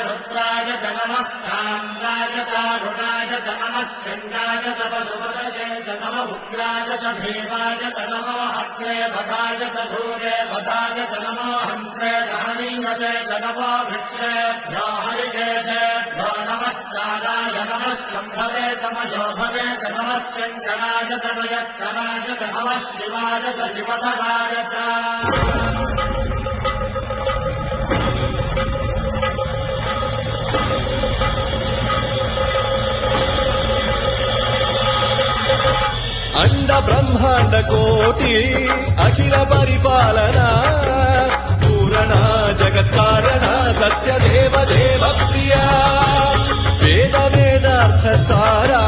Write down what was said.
रुद्राय च नमस्ताम्राय तारुणाय च नमः स्कन्दाय च पशुपतये च नमः उग्राय च भीमाय च नमो हत्रे भगाय च धूरे भगाय च नमो हन्त्रे च हनीयते च नमो भिक्षेभ्यो हरिकेभ्यो नमस्काराय नमः शम्भवे च मयोभवे च नमः शङ्कराय च मयस्कराय च नमः शिवाय च शिवधराय च अंड ब्रह्मांड कोटि अखिल परिपालना पूरणा जगत्कारणा सत्य देव देव प्रिया वेद वेदार्थ सारा